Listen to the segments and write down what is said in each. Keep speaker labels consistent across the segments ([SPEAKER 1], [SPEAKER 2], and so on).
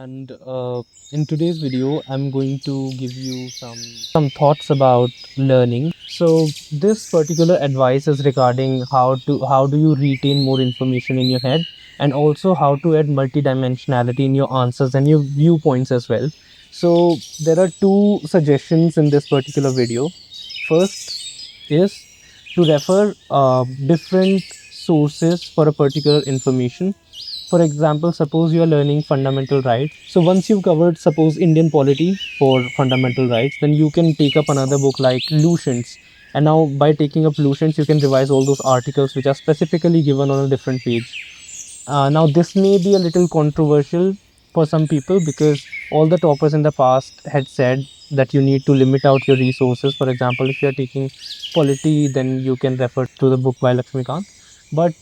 [SPEAKER 1] and in today's video I'm going to give you some thoughts about learning. So this particular advice is regarding how do you retain more information in your head, and also how to add multidimensionality in your answers and your viewpoints as well. So there are two suggestions in this particular video. First is to refer different sources for a particular information. For example, suppose you are learning fundamental rights. So once you've covered, suppose, Indian polity for fundamental rights, then you can take up another book like Lucians. And now by taking up Lucians, you can revise all those articles which are specifically given on a different page. Now, this may be a little controversial for some people because all the toppers in the past had said that you need to limit out your resources. For example, if you are taking polity, then you can refer to the book by Lakshmikant. But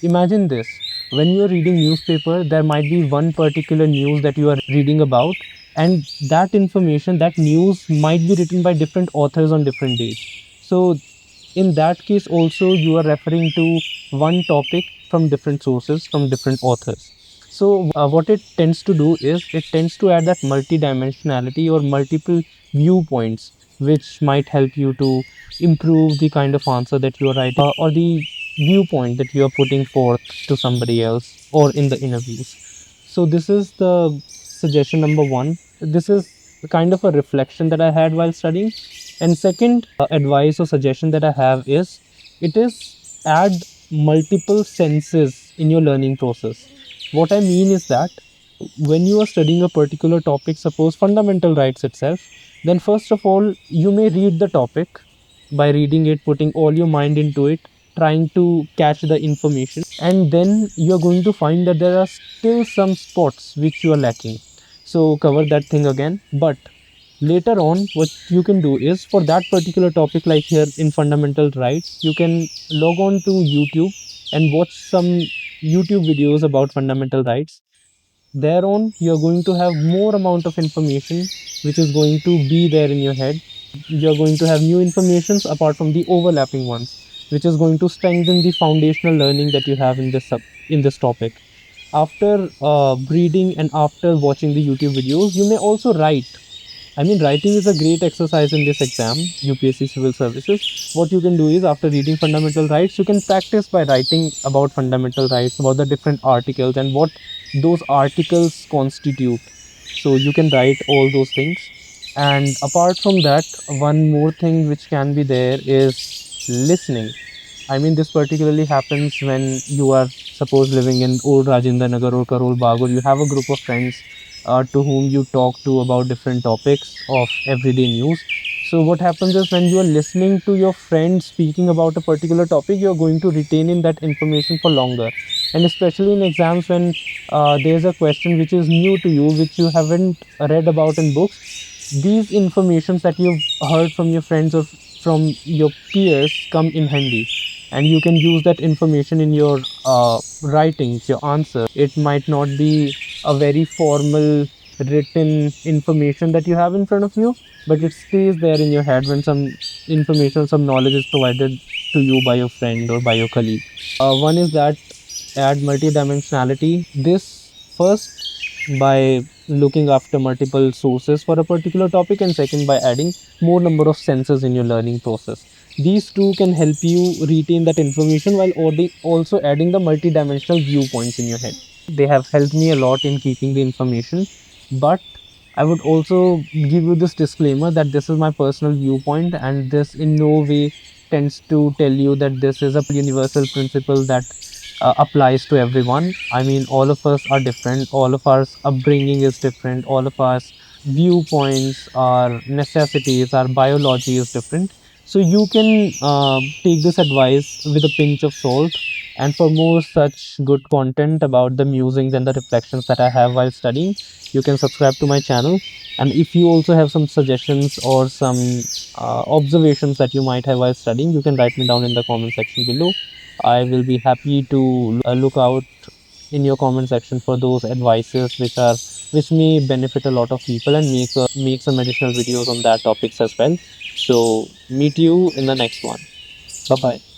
[SPEAKER 1] imagine this, when you are reading newspaper, there might be one particular news that you are reading about, and that information, that news might be written by different authors on different days. So in that case also you are referring to one topic from different sources, from different authors. So what it tends to do is it tends to add that multidimensionality or multiple viewpoints, which might help you to improve the kind of answer that you are writing, or the viewpoint that you are putting forth to somebody else or in the interviews. So this is the suggestion number one. This is kind of a reflection that I had while studying. And second advice or suggestion that I have is, it is add multiple senses in your learning process. What I mean is that when you are studying a particular topic, suppose fundamental rights itself, then first of all, you may read the topic. By reading it, putting all your mind into it, trying to catch the information, and then you're going to find that there are still some spots which you are lacking. So cover that thing again. But later on, what you can do is, for that particular topic, like here in fundamental rights, you can log on to YouTube and watch some YouTube videos about fundamental rights. Thereon, you're going to have more amount of information which is going to be there in your head. You're going to have new informations apart from the overlapping ones, which is going to strengthen the foundational learning that you have in this topic. After reading and after watching the YouTube videos, you may also write. I mean, writing is a great exercise in this exam, UPSC Civil Services. What you can do is, after reading fundamental rights, you can practice by writing about fundamental rights, about the different articles and what those articles constitute. So you can write all those things. And apart from that, one more thing which can be there is listening. I mean, this particularly happens when you are, suppose, living in old Rajendra Nagar or Karol Bagh, or you have a group of friends to whom you talk to about different topics of everyday news. So what happens is, when you are listening to your friends speaking about a particular topic, you are going to retain in that information for longer. And especially in exams, when there's a question which is new to you, which you haven't read about in books, these informations that you've heard from your friends or from your peers come in handy, and you can use that information in your writings, your answer. It might not be a very formal written information that you have in front of you, but it stays there in your head when some information, some knowledge is provided to you by your friend or by your colleague. One is that add multidimensionality. This first, by looking after multiple sources for a particular topic, and second, by adding more number of senses in your learning process. These two can help you retain that information while also adding the multidimensional viewpoints in your head. They have helped me a lot in keeping the information, but I would also give you this disclaimer that this is my personal viewpoint, and this in no way tends to tell you that this is a universal principle that applies to everyone. I mean, all of us are different, all of our upbringing is different, all of our viewpoints, our necessities, our biology is different. So you can take this advice with a pinch of salt. And for more such good content about the musings and the reflections that I have while studying, you can subscribe to my channel. And if you also have some suggestions or some observations that you might have while studying, you can write me down in the comment section below. I will be happy to look out in your comment section for those advices which may benefit a lot of people, and make some additional videos on that topics as well. So meet you in the next one. Bye bye.